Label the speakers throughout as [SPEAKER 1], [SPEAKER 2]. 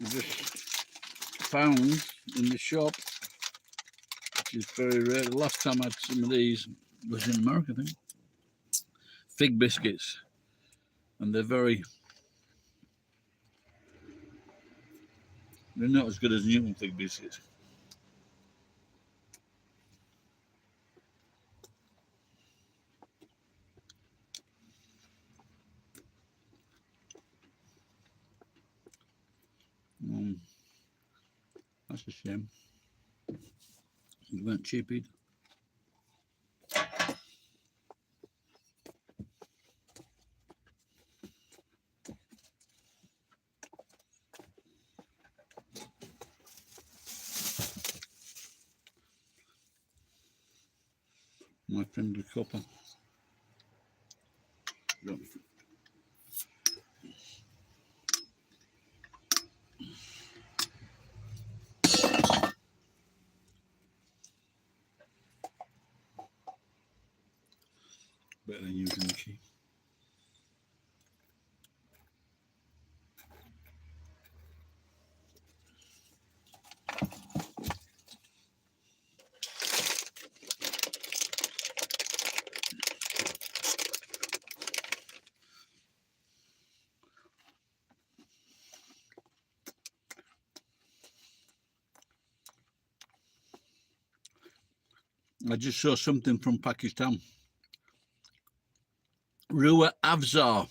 [SPEAKER 1] I just found in the shop, which is very rare. The last time I had some of these was in America, I think. Fig biscuits, and they're not as good as Newton fig biscuits. Um, that's a shame. They weren't cheapy. My friend the copper. Better than using the key. I just saw something from Pakistan. Rua Afzar,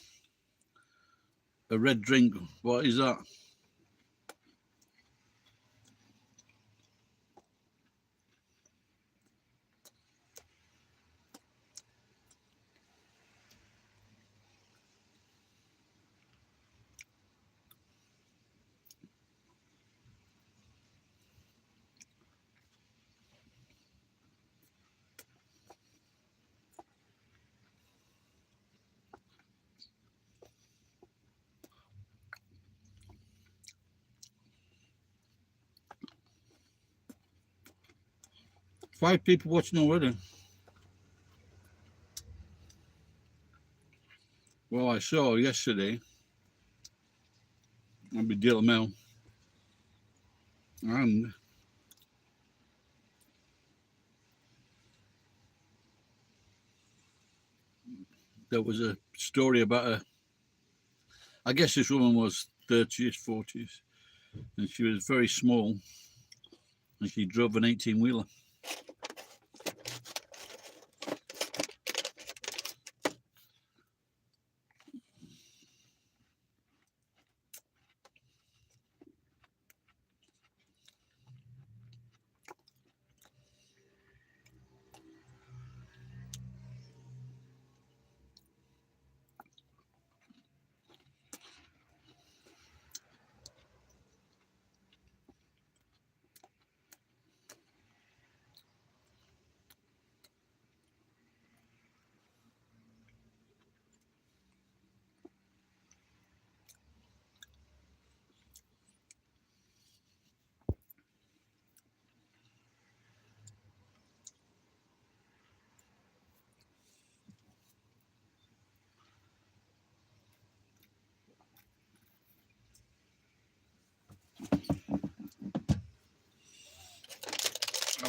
[SPEAKER 1] a red drink. What is that? Five people watching already. Well, I saw yesterday on the Daily Mail, and there was a story about I guess this woman was 30s, 40s, and she was very small, and she drove an 18-wheeler.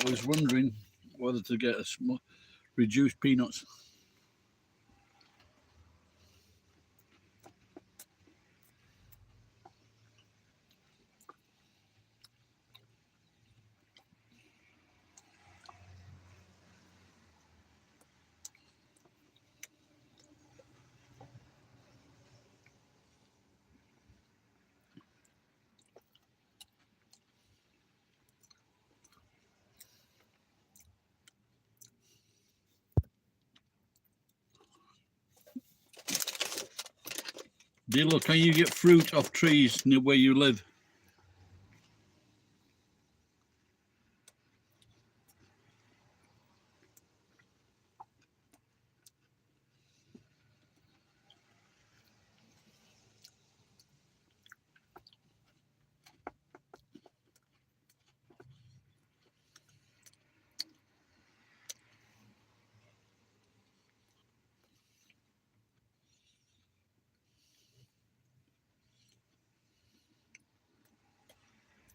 [SPEAKER 1] I was wondering whether to get a reduced peanuts. Dilo, can you get fruit off trees near where you live?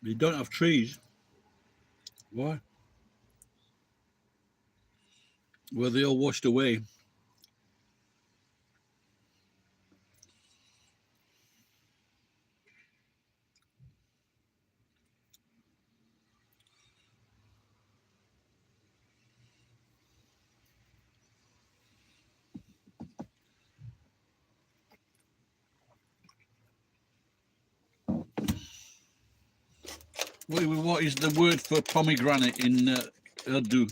[SPEAKER 1] You don't have trees. Why? Well, they all washed away. What is the word for pomegranate in Urdu?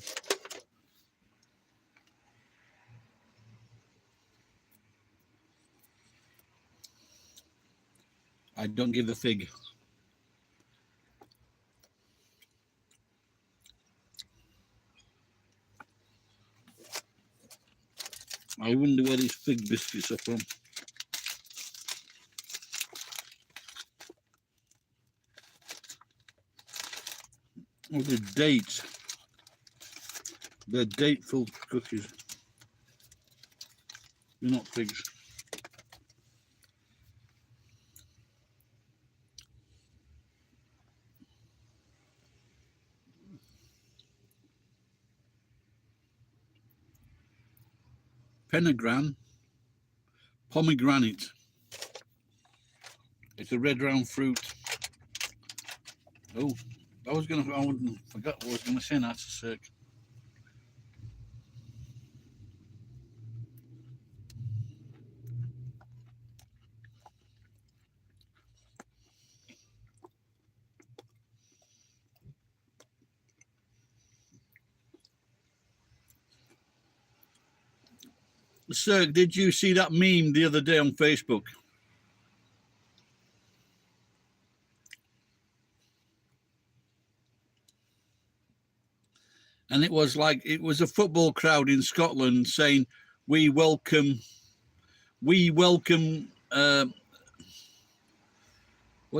[SPEAKER 1] I don't give a fig. I wonder where these fig biscuits are from. Oh, the dates. They're date-filled cookies. They're not figs. Penegran, pomegranate. It's a red round fruit. Oh, I forgot what I was gonna say. That's a sec. Sir, did you see that meme the other day on Facebook? And it was a football crowd in Scotland saying, "We welcome, what do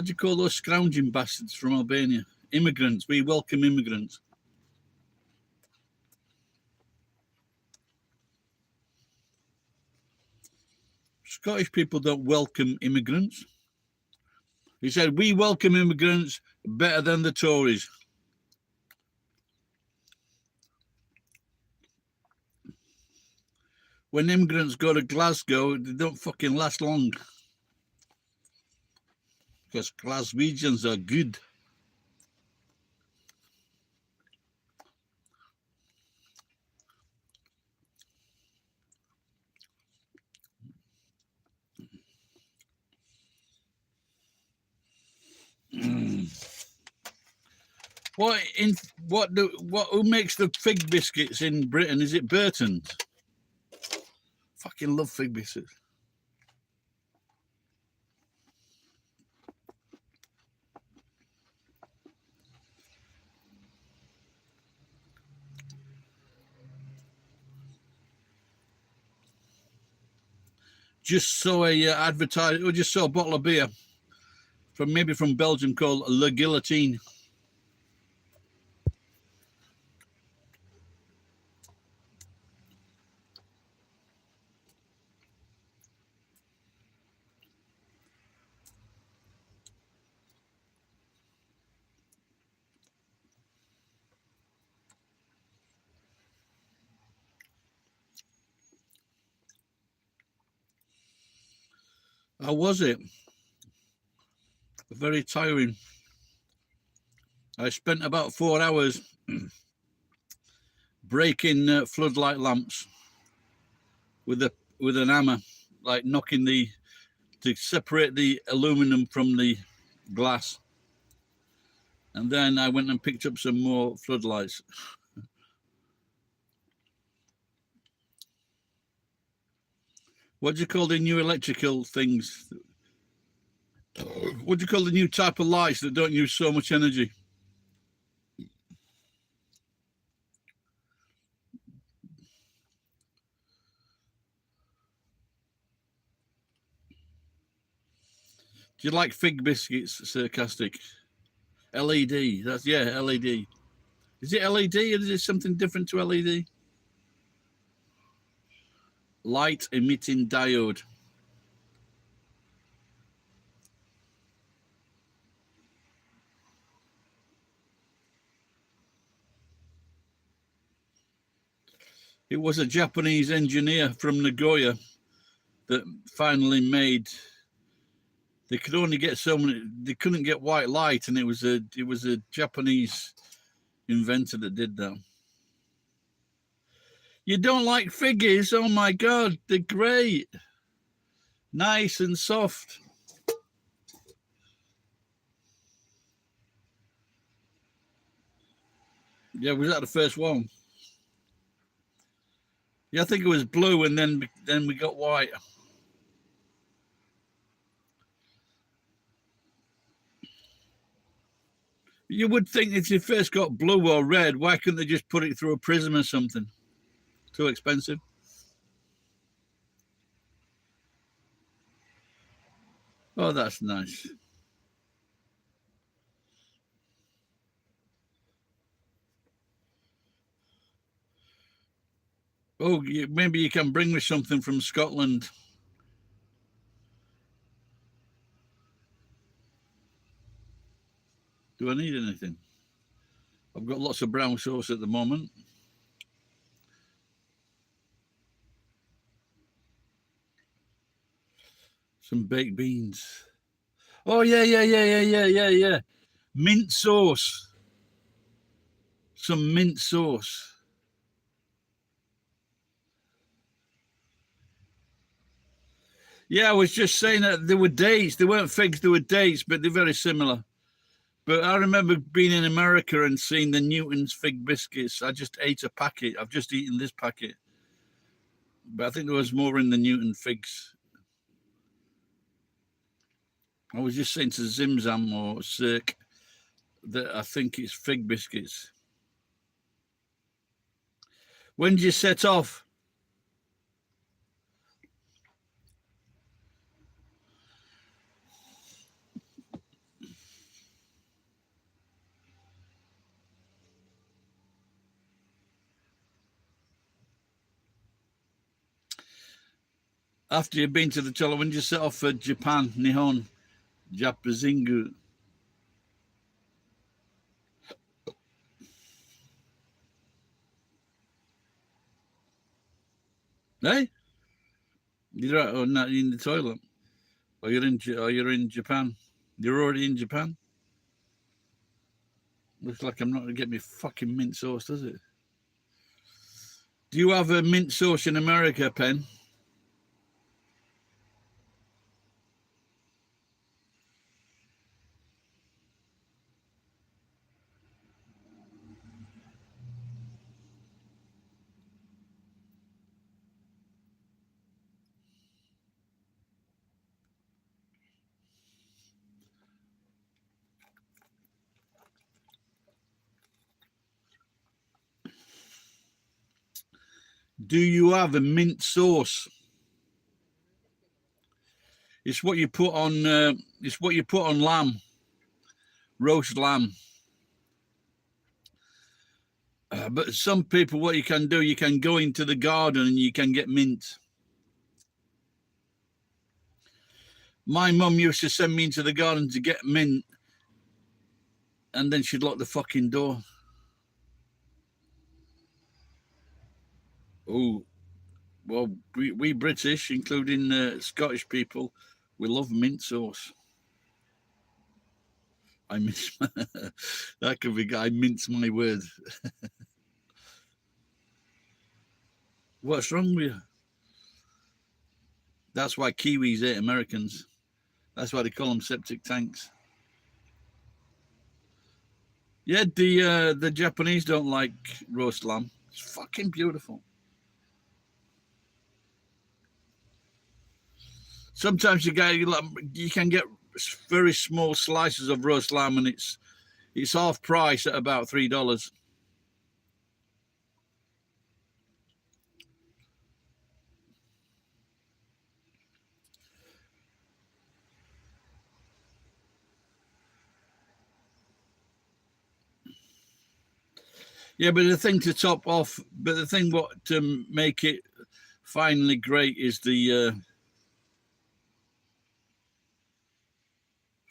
[SPEAKER 1] you call those scrounging bastards from Albania? Immigrants. We welcome immigrants." Scottish people don't welcome immigrants. He said, "We welcome immigrants better than the Tories." When immigrants go to Glasgow, they don't fucking last long. Because Glaswegians are good. Who makes the fig biscuits in Britain? Is it Burton's? Fucking love fig biscuits. Just saw a advertise, or just saw a bottle of beer from Belgium called Le Guillotine. How was it? Very tiring. I spent about 4 hours breaking floodlight lamps with an hammer, like knocking to separate the aluminum from the glass. And then I went and picked up some more floodlights. What do you call the new electrical things? What do you call the new type of lights that don't use so much energy? Do you like fig biscuits? Sarcastic. LED. LED. Is it LED or is it something different to LED? Light emitting diode. It was a Japanese engineer from Nagoya that finally made. They could only get so many. They couldn't get white light, and it was a Japanese inventor that did that. You don't like figgies? Oh my God, they're great, nice and soft. Yeah, was that the first one? Yeah, I think it was blue, and then we got white. You would think if you first got blue or red, why couldn't they just put it through a prism or something? Too expensive. Oh, that's nice. Oh, maybe you can bring me something from Scotland. Do I need anything? I've got lots of brown sauce at the moment. Some baked beans. Oh, yeah. Mint sauce. Some mint sauce. Yeah, I was just saying that there were dates. They weren't figs, they were dates, but they're very similar. But I remember being in America and seeing the Newton's fig biscuits. I just ate a packet. I've just eaten this packet. But I think there was more in the Newton figs. I was just saying to Zimzam or Cirque that I think it's fig biscuits. When did you set off? After you've been to the Tolo, when did you set off for Japan, Nihon, Japazingu? Hey? You're not in the toilet? Or you're in Japan? You're already in Japan? Looks like I'm not going to get me fucking mint sauce, does it? Do you have a mint sauce in America, Pen? Do you have a mint sauce? It's what you put on. It's what you put on lamb, roast lamb. But some people, what you can do, you can go into the garden and you can get mint. My mum used to send me into the garden to get mint, and then she'd lock the fucking door. Oh, well, we British, including Scottish people, we love mint sauce. I mince that could be. I mince my words. What's wrong with you? That's why Kiwis hate Americans. That's why they call them septic tanks. Yeah, the Japanese don't like roast lamb. It's fucking beautiful. Sometimes you can get very small slices of roast lamb, and it's half price at about $3. Yeah, but the thing to top off, but the thing what to make it finally great is the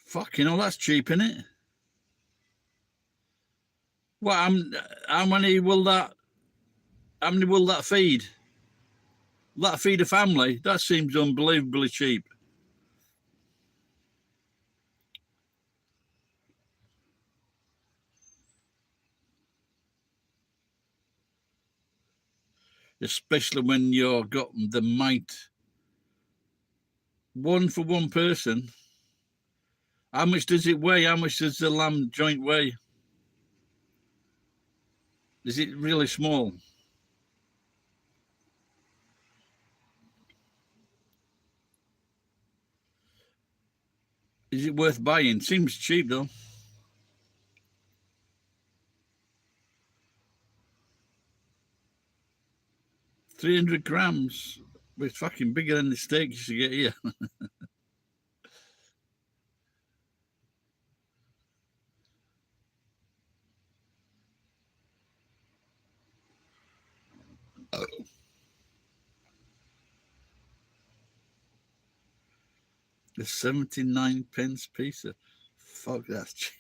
[SPEAKER 1] fucking hell, that's cheap, isn't it? Well, how many will that? How many will that feed? Will that feed a family? That seems unbelievably cheap. Especially when you've got the might. One for one person. How much does it weigh? How much does the lamb joint weigh? Is it really small? Is it worth buying? Seems cheap though. 300 grams. It's fucking bigger than the steak you should get here. The 79 pence pizza. Fuck, that's cheap.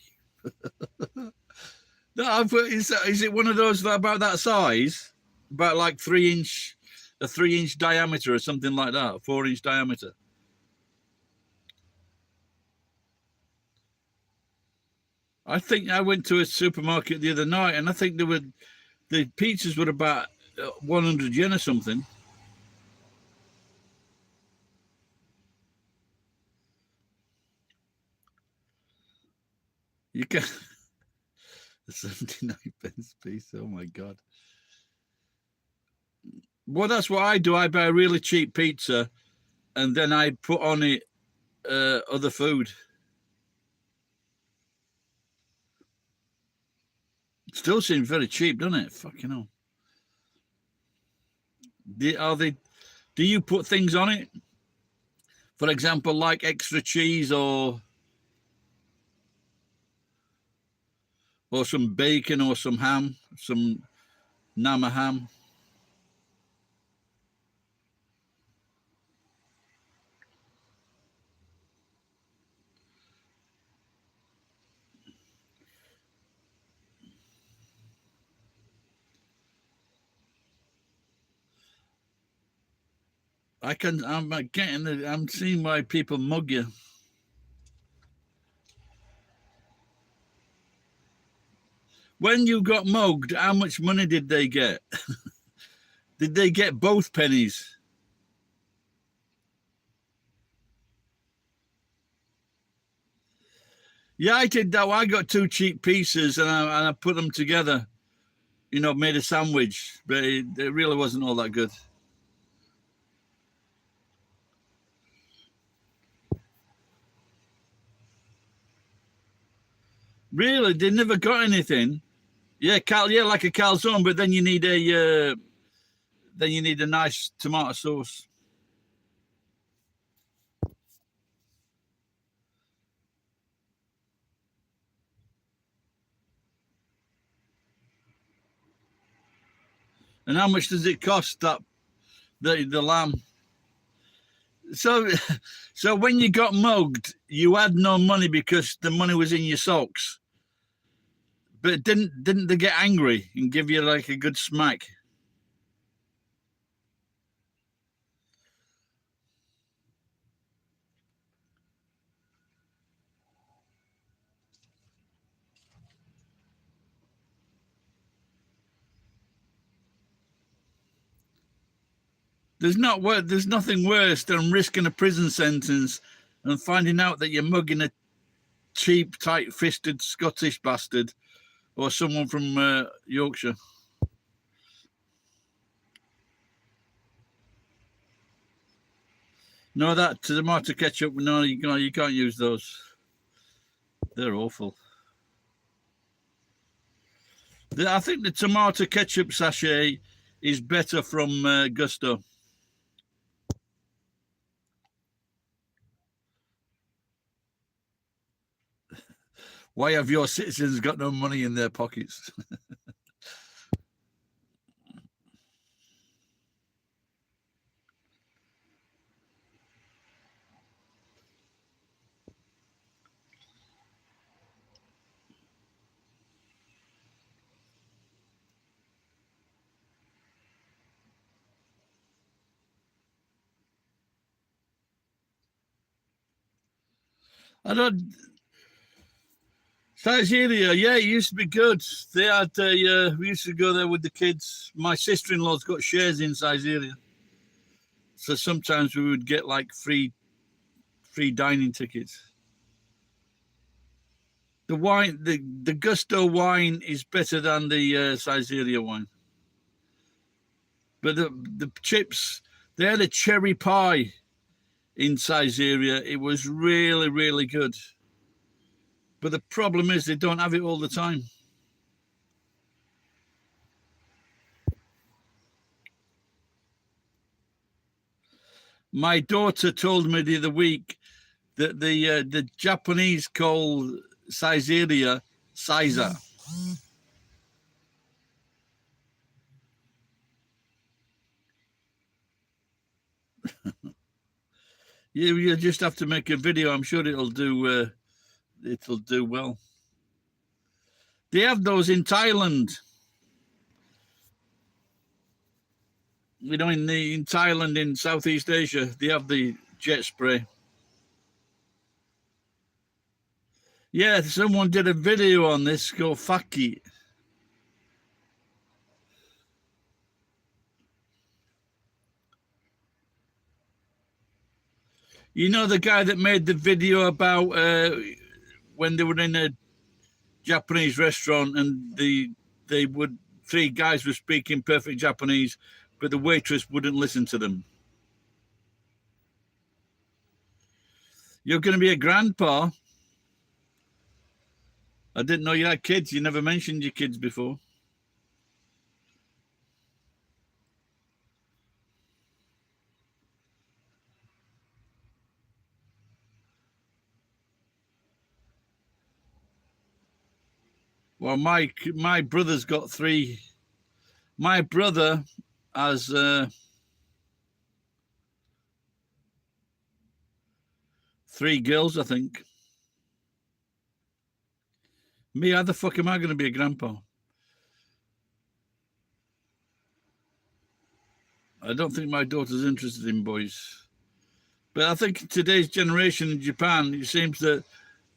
[SPEAKER 1] No, is it one of those about that size? About like 3 inch, a 3 inch diameter or something like that, 4 inch diameter. I think I went to a supermarket the other night and I think the pizzas were about 100 yen or something. You can 79 pence pizza. Oh my god. Well, that's what I do. I buy a really cheap pizza and then I put on it other food. It still seems very cheap, doesn't it? Fucking hell. Do you put things on it? For example, like extra cheese or some bacon or some ham, some nama ham. I'm seeing why people mug you. When you got mugged, how much money did they get? Did they get both pennies? Yeah, I did that. I got two cheap pieces and I put them together, made a sandwich, but it really wasn't all that good. Really, they never got anything. Yeah, like a calzone, but then you need a nice tomato sauce. And how much does it cost that the lamb? So, so when you got mugged, you had no money because the money was in your socks. But didn't they get angry and give you like a good smack? There's nothing worse than risking a prison sentence and finding out that you're mugging a cheap, tight-fisted Scottish bastard or someone from Yorkshire. No, that tomato ketchup. No, you can't use those. They're awful. I think the tomato ketchup sachet is better from Gusto. Why have your citizens got no money in their pockets? I don't. Siberia, yeah, it used to be good. They had we used to go there with the kids. My sister-in-law's got shares in Siberia, so sometimes we would get like free dining tickets. The wine, the Gusto wine is better than the Siberia wine. But the chips, they had a cherry pie in Siberia. It was really, really good. But the problem is they don't have it all the time. My daughter told me the other week that the Japanese call Siberia Saiza. You just have to make a video. I'm sure it'll do well. They have those in Thailand. You know, in Thailand, in Southeast Asia, they have the jet spray. Yeah, someone did a video on this called Faki. You know the guy that made the video about when they were in a Japanese restaurant and three guys were speaking perfect Japanese, but the waitress wouldn't listen to them. You're going to be a grandpa. I didn't know you had kids. You never mentioned your kids before. Well, my brother's got three. My brother has 3 girls, I think. Me, how the fuck am I going to be a grandpa? I don't think my daughter's interested in boys. But I think today's generation in Japan, it seems that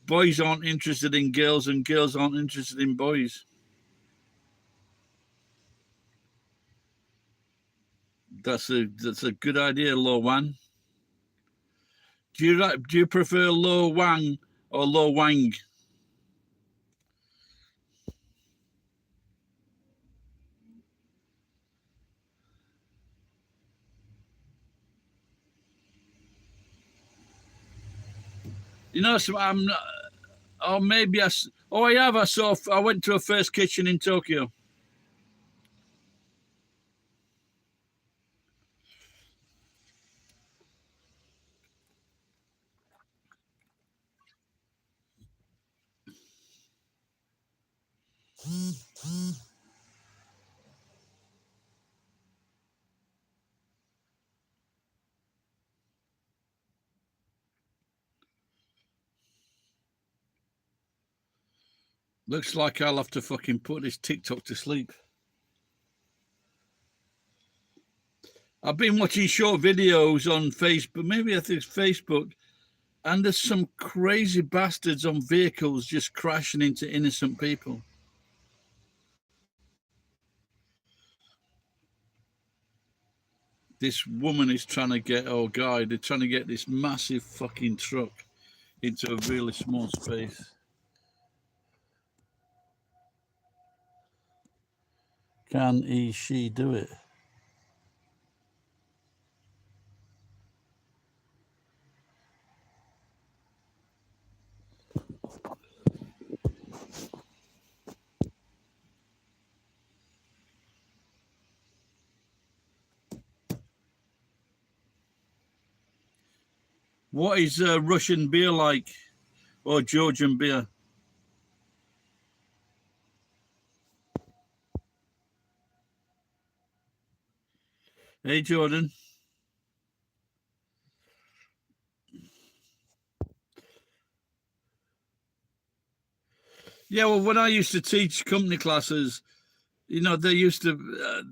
[SPEAKER 1] boys aren't interested in girls and girls aren't interested in boys. That's a good idea, Lo Wan. Do you prefer Lo Wang or Lo Wang? You know, so I'm not, or maybe I went to a First Kitchen in Tokyo. Looks like I'll have to fucking put this TikTok to sleep. I've been watching short videos on Facebook, maybe I think it's Facebook, and there's some crazy bastards on vehicles just crashing into innocent people. This woman is trying to get, oh guy, they're trying to get this massive fucking truck into a really small space. Can she do it? What is Russian beer like, or Georgian beer? Hey, Jordan. Yeah, well, when I used to teach company classes, you know, they used to,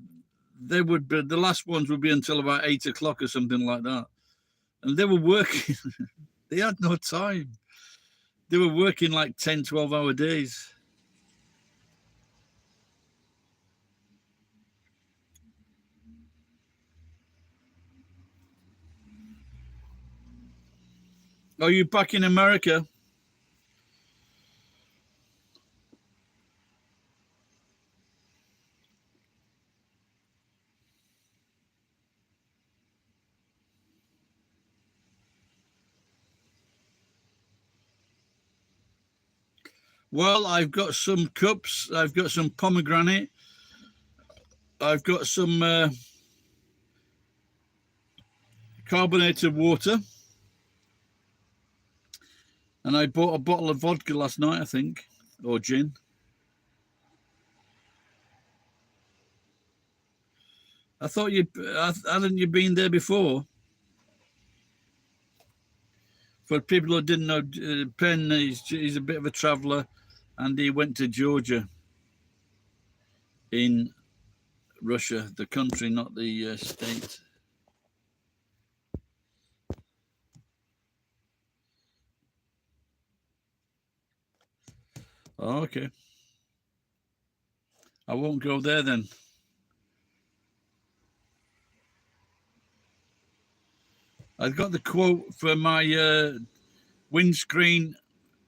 [SPEAKER 1] they would be, the last ones would be until about 8 o'clock or something like that. And they were working. They had no time. They were working like 10, 12-hour days. Are you back in America? Well, I've got some cups. I've got some pomegranate. I've got some carbonated water. And I bought a bottle of vodka last night, I think, or gin. I thought hadn't you been there before? For people who didn't know, Penn, he's a bit of a traveller, and he went to Georgia in Russia, the country, not the state. Oh, okay. I won't go there then. I've got the quote for my windscreen,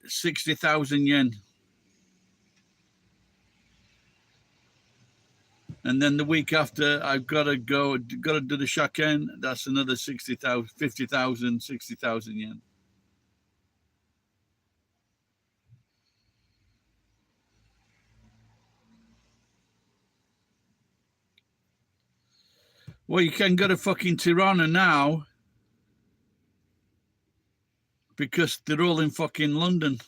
[SPEAKER 1] 60,000 yen. And then the week after, I've got to do the shaken. That's another 60,000, 50,000, 60,000 yen. Well, you can go to fucking Tirana now because they're all in fucking London.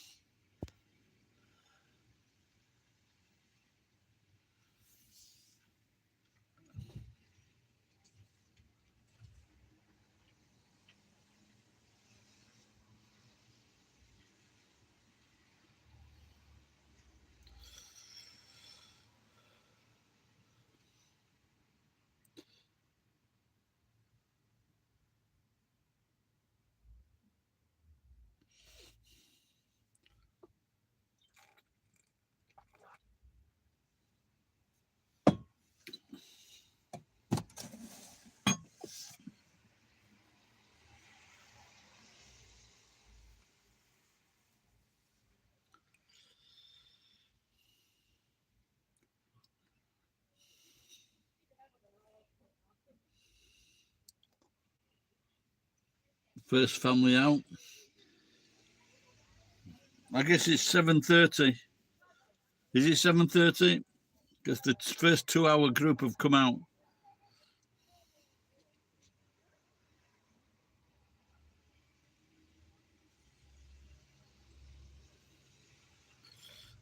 [SPEAKER 1] First family out. I guess it's 7:30. Is it 7:30? Because the first 2-hour group have come out.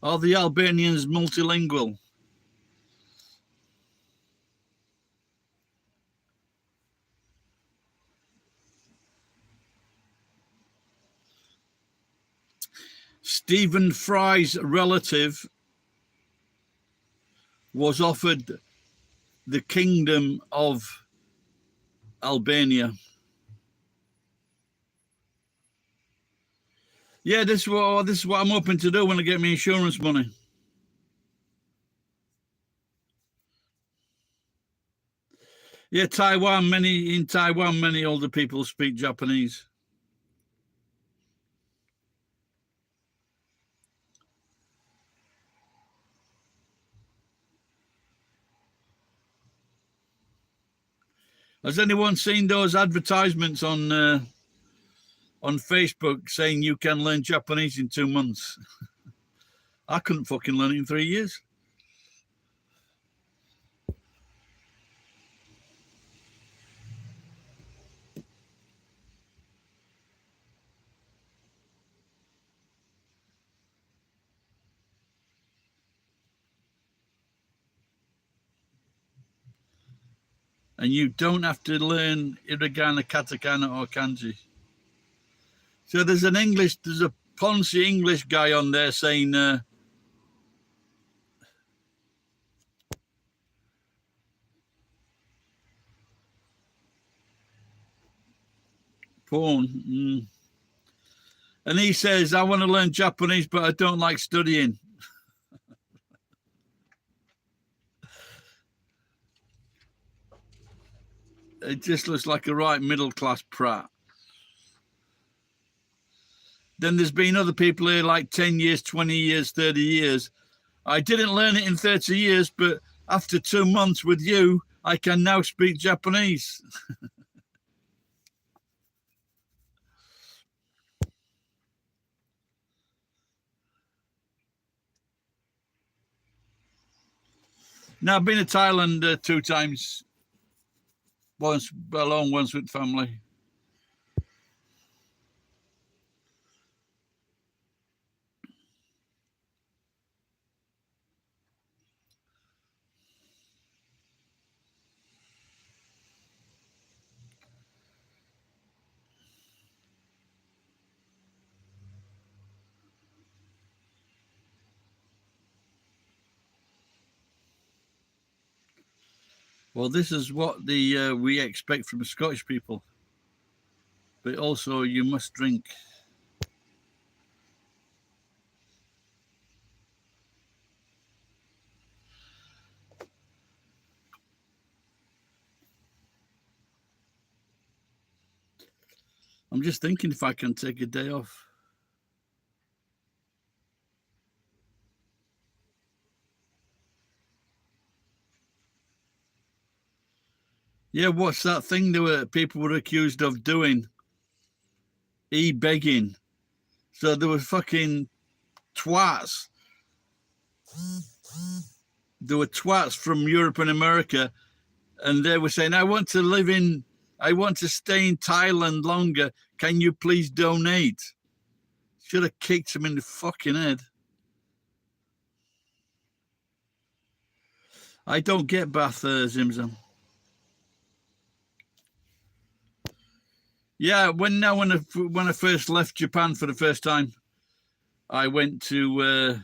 [SPEAKER 1] Are the Albanians multilingual? Stephen Fry's relative was offered the kingdom of Albania. Yeah, this is what I'm hoping to do when I get my insurance money. Yeah, in Taiwan, many older people speak Japanese. Has anyone seen those advertisements on Facebook saying you can learn Japanese in 2 months? I couldn't fucking learn it in 3 years. And you don't have to learn hiragana, katakana, or kanji. So there's a Ponzi English guy on there saying, porn. And he says, I want to learn Japanese, but I don't like studying. It just looks like a right middle-class prat. Then there's been other people here like 10 years, 20 years, 30 years. I didn't learn it in 30 years, but after 2 months with you, I can now speak Japanese. Now, I've been to Thailand 2 times. Once alone, once with family. Well, this is what we expect from Scottish people. But also, you must drink. I'm just thinking if I can take a day off. Yeah, what's that thing people were accused of doing? E-begging. So there were fucking twats. There were twats from Europe and America, and they were saying, I want to stay in Thailand longer. Can you please donate? Should have kicked him in the fucking head. I don't get Bath, Zimzam. Yeah, when I first left Japan for the first time, I went to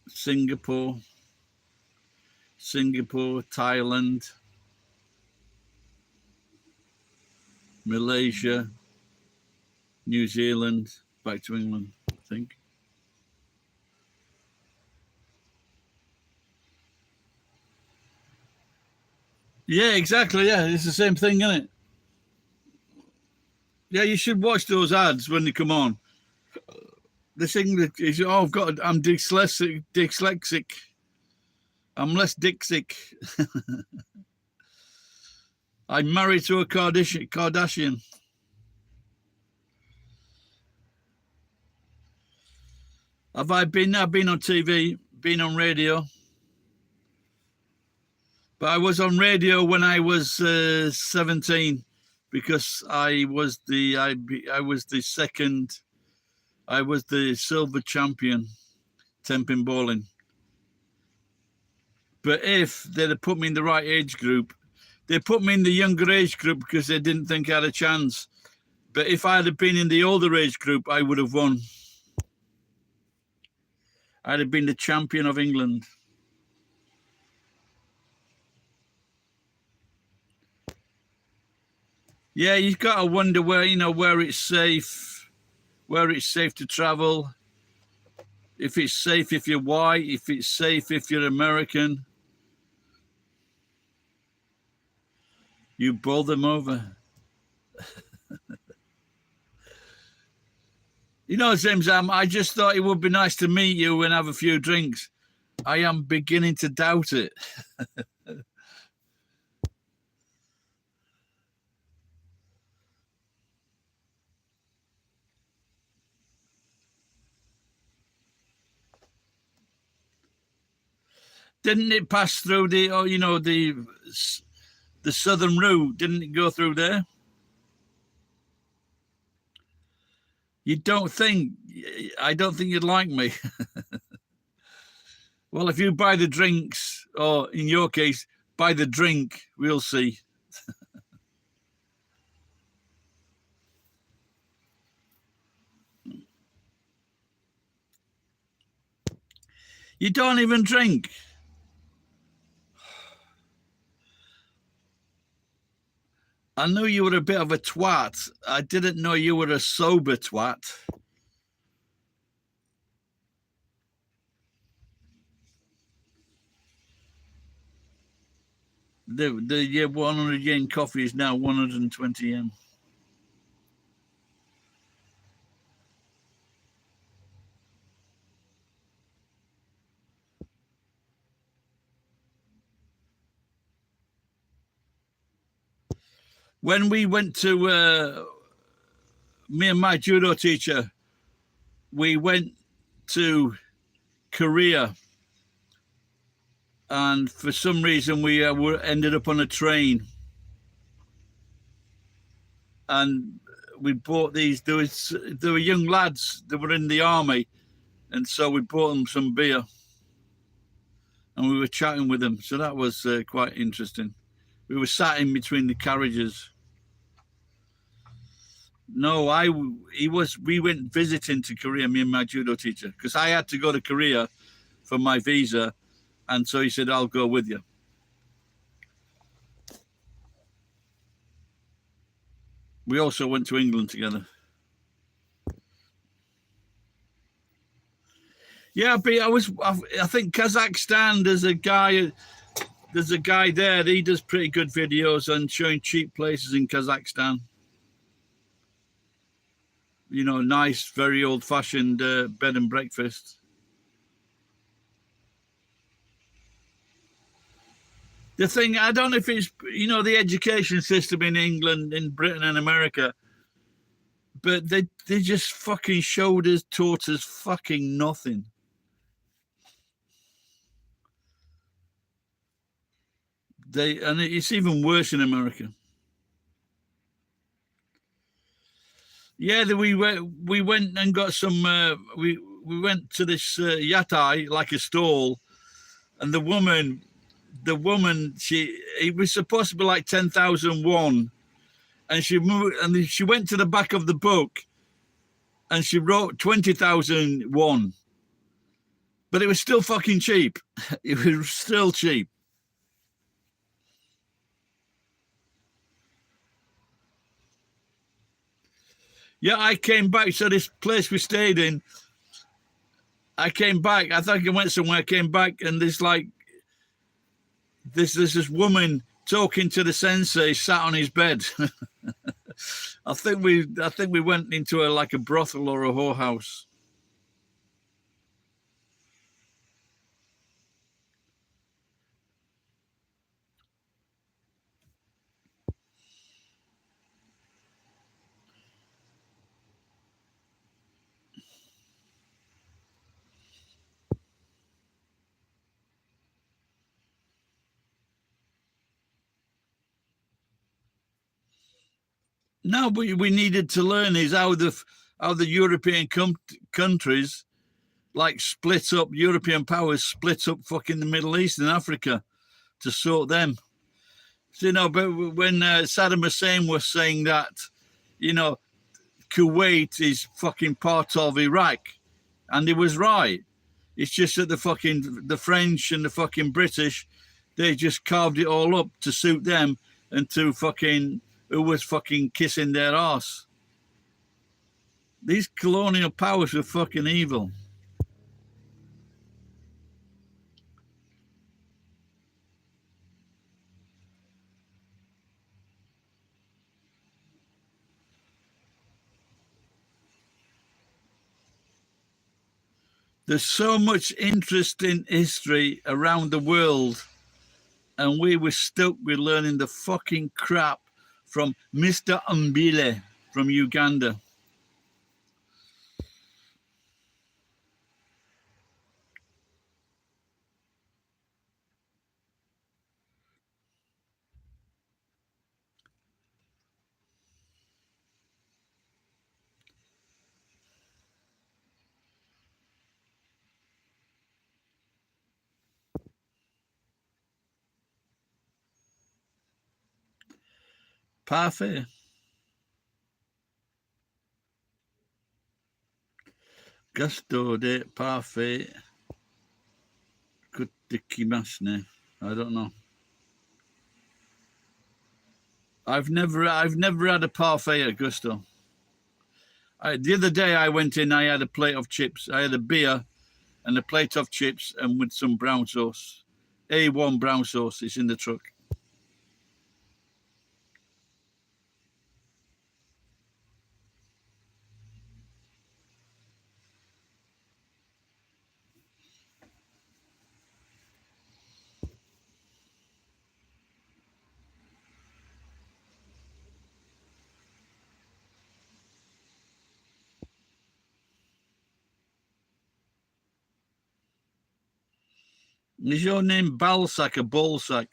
[SPEAKER 1] Singapore, Thailand, Malaysia, New Zealand, back to England, I think. Yeah, exactly. Yeah, it's the same thing, isn't it? Yeah, you should watch those ads when they come on. The thing that is, oh, I'm dyslexic. I'm less dixic. I'm married to a Kardashian. I've been on TV, been on radio. But I was on radio when I was 17 because I was the silver champion, Tenpin bowling. But if they'd have put me in the right age group, they put me in the younger age group because they didn't think I had a chance. But if I'd have been in the older age group, I would have won. I'd have been the champion of England. Yeah, you've got to wonder where it's safe to travel. If it's safe if you're white, if it's safe if you're American. You bowl them over. Zimzam, I just thought it would be nice to meet you and have a few drinks. I am beginning to doubt it. Didn't it pass through the southern route? Didn't it go through there? I don't think you'd like me. Well, if you buy the drinks, or in your case, buy the drink, we'll see. You don't even drink. I knew you were a bit of a twat. I didn't know you were a sober twat. The 100 yen coffee is now 120 yen. When we went to, me and my judo teacher, we went to Korea, and for some reason we ended up on a train, and we bought these. There were young lads that were in the army, and so we bought them some beer, and we were chatting with them. So that was quite interesting. We were sat in between the carriages. No, we went visiting to Korea, me and my judo teacher, because I had to go to Korea for my visa, and so he said, I'll go with you. We also went to England together. Yeah, but I think Kazakhstan, there's a guy there, he does pretty good videos on showing cheap places in Kazakhstan. You know, nice, very old-fashioned bed and breakfast. The thing, I don't know if it's, you know, the education system in England, in Britain and America, but they just fucking taught us fucking nothing. And it's even worse in America. Yeah, we went and got some. We went to this yatai, like a stall, and the woman, it was supposed to be like 10,000 won, and she moved, and she went to the back of the book, and she wrote 20,000 won, but it was still fucking cheap. It was still cheap. Yeah, I came back. So this place we stayed in, I came back. I think I went somewhere. I came back, and there's this woman talking to the sensei sat on his bed. I think we went into like a brothel or a whorehouse. No, we needed to learn is how the European countries like split up. European powers split up fucking the Middle East and Africa to sort them. So, you know, but when Saddam Hussein was saying that, you know, Kuwait is fucking part of Iraq, and he was right. It's just that the French and the fucking British, they just carved it all up to suit them and to fucking who was fucking kissing their ass. These colonial powers were fucking evil. There's so much interest in history around the world, and we were stuck with learning the fucking crap from Mr. Umbile from Uganda. Parfait. Gusto de parfait. Kutikimasu ne. I don't know. I've never had a parfait at Gusto. The other day I went in, I had a plate of chips. I had a beer and a plate of chips and with some brown sauce. A1 brown sauce. It's in the truck. Is your name Balsack or Ballsack?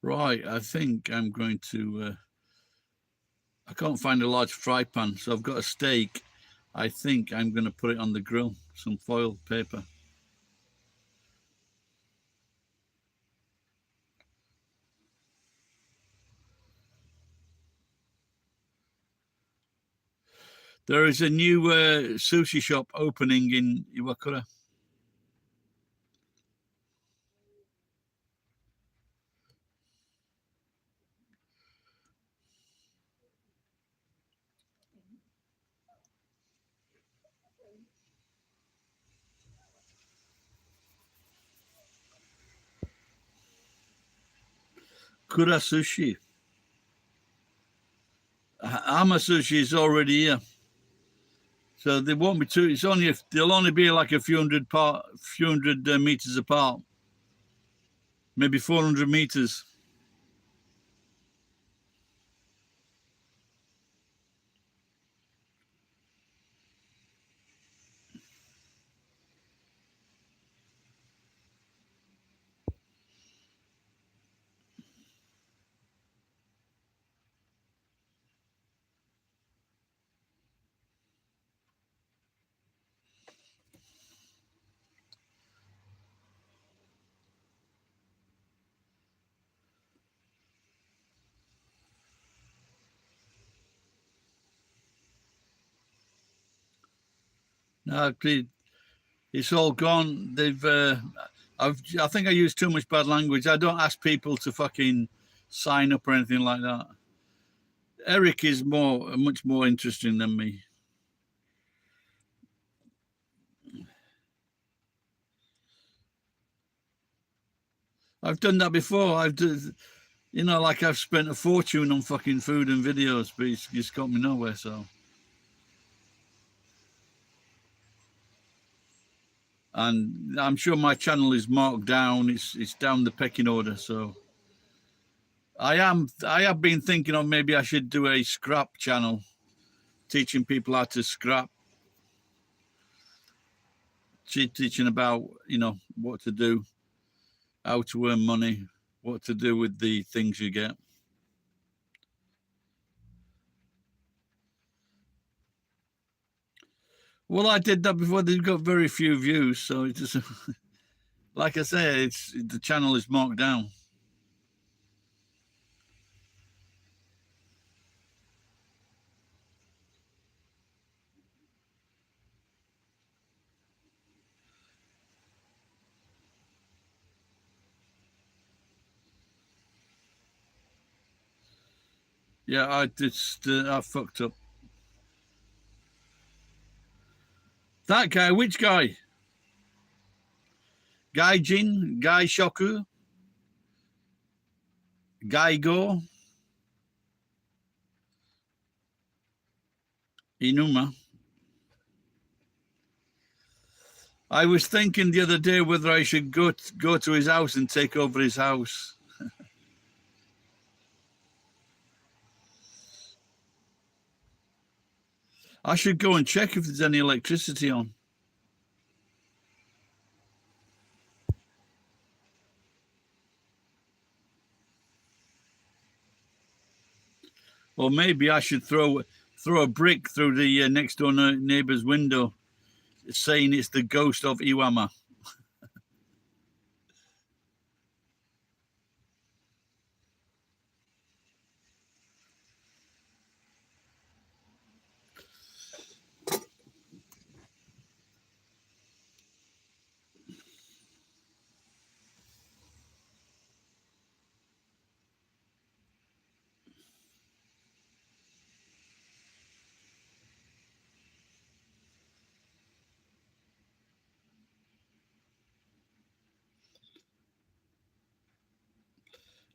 [SPEAKER 1] Right, I think I'm going to... I can't find a large fry pan, so I've got a steak. I think I'm going to put it on the grill, some foil paper. There is a new sushi shop opening in Iwakura. Kura Sushi. Hama Sushi is already here. So they won't be too. It's only they'll only be like a few hundred meters apart, maybe 400 meters. No, it's all gone. They've. I think I use too much bad language. I don't ask people to fucking sign up or anything like that. Eric is much more interesting than me. I've done that before. I've spent a fortune on fucking food and videos, but it's got me nowhere. So, and I'm sure my channel is marked down. It's down the pecking order. So, I have been thinking of maybe I should do a scrap channel, teaching people how to scrap, teaching about what to do, how to earn money, what to do with the things you get. Well, I did that before. They've got very few views, so it's just like I say, the channel is marked down. Yeah, I fucked up. That guy, which guy? Gaijin, Gai Shoku, Gaigo, Inuma. I was thinking the other day whether I should go to his house and take over his house. I should go and check if there's any electricity on. Or maybe I should throw a brick through the next door neighbor's window, saying it's the ghost of Iwama.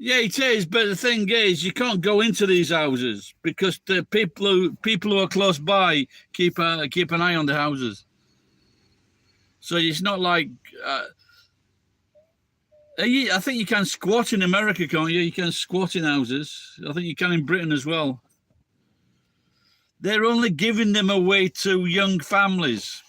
[SPEAKER 1] Yeah, it is. But the thing is, you can't go into these houses because the people who are close by keep an eye on the houses. So it's not like. I think you can squat in America, can't you? You can squat in houses. I think you can in Britain as well. They're only giving them away to young families.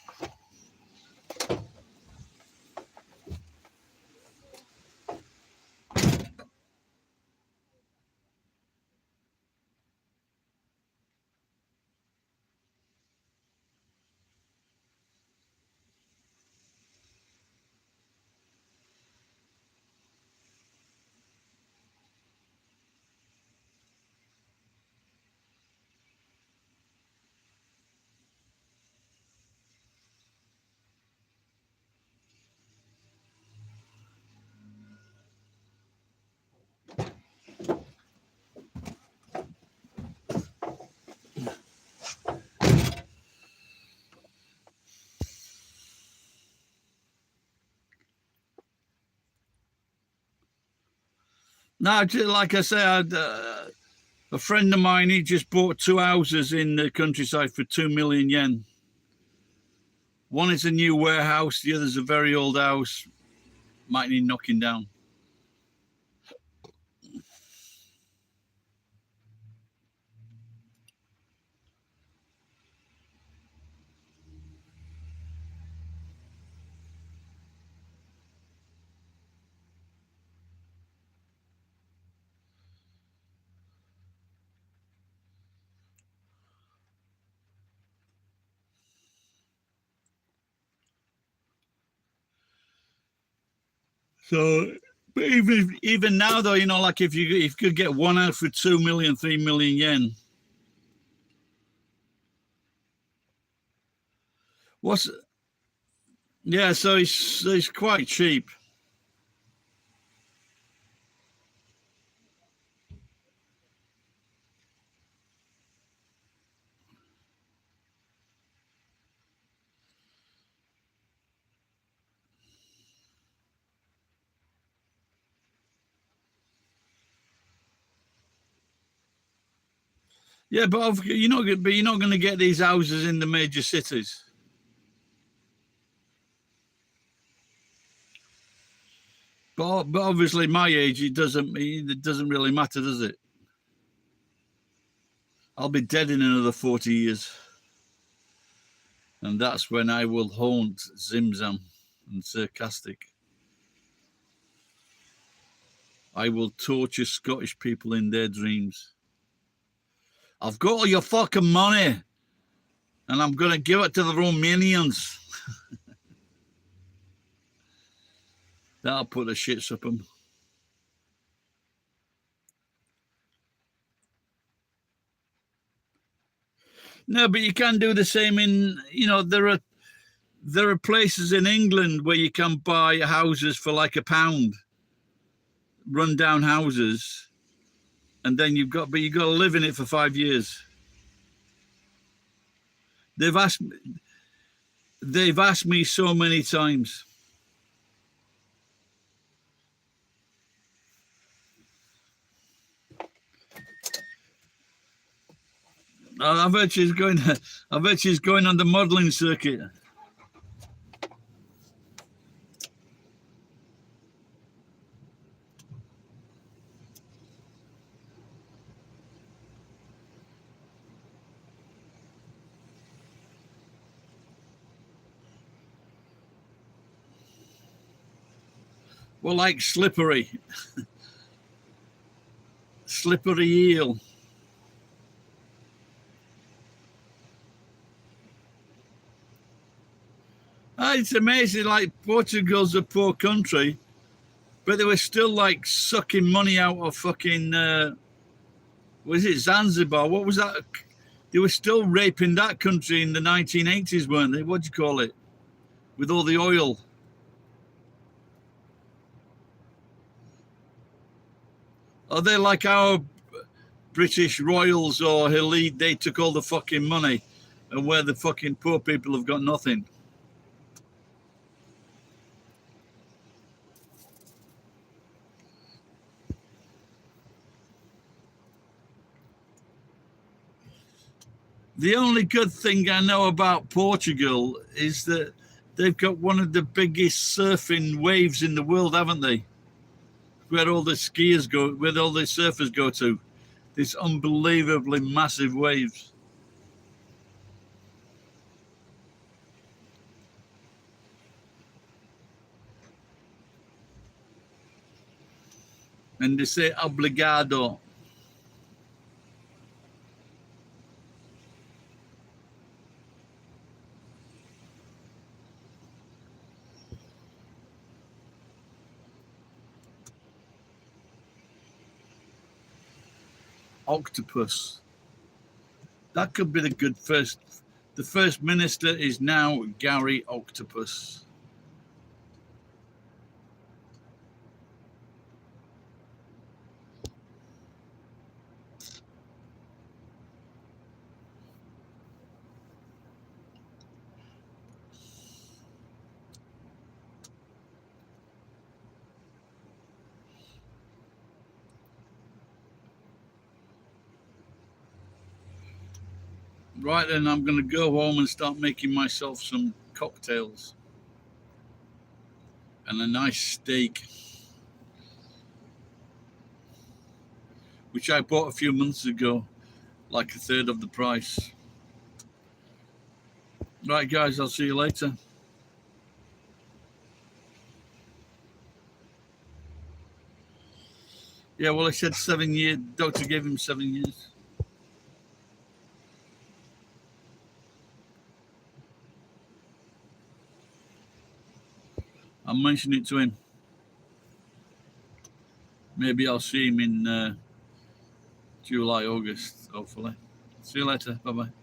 [SPEAKER 1] Now, like I said, a friend of mine, he just bought 2 houses in the countryside for 2 million yen. One is a new warehouse, the other's a very old house, might need knocking down. So, but even now though, you know, like if you could get one out for 2 million, 3 million yen, what's yeah? So it's quite cheap. Yeah, but you're not going to get these houses in the major cities. But obviously, my age, it doesn't really matter, does it? I'll be dead in another 40 years. And that's when I will haunt Zimzam and Sarcastic. I will torture Scottish people in their dreams. I've got all your fucking money, and I'm going to give it to the Romanians. That'll put the shits up them. No, but you can do the same in, you know, there are places in England where you can buy houses for like £1, run down houses, and then you've got to live in it for 5 years. They've asked me so many times. I bet she's going on the modelling circuit. Well, like slippery eel. It's amazing. Like Portugal's a poor country, but they were still like sucking money out of fucking. Was it Zanzibar? What was that? They were still raping that country in the 1980s, weren't they? What do you call it? With all the oil. Are they like our British royals or elite? They took all the fucking money, and where the fucking poor people have got nothing. The only good thing I know about Portugal is that they've got one of the biggest surfing waves in the world, haven't they? Where all the skiers go, where all the surfers go to. These unbelievably massive waves. And they say obrigado. Octopus. That could be the good first. The first minister is now Gary Octopus. Right then, I'm going to go home and start making myself some cocktails and a nice steak, which I bought a few months ago, like a third of the price. Right, guys, I'll see you later. Yeah, well, I said 7 years. Doctor gave him 7 years. I'll mention it to him. Maybe I'll see him in July, August, hopefully. See you later. Bye-bye.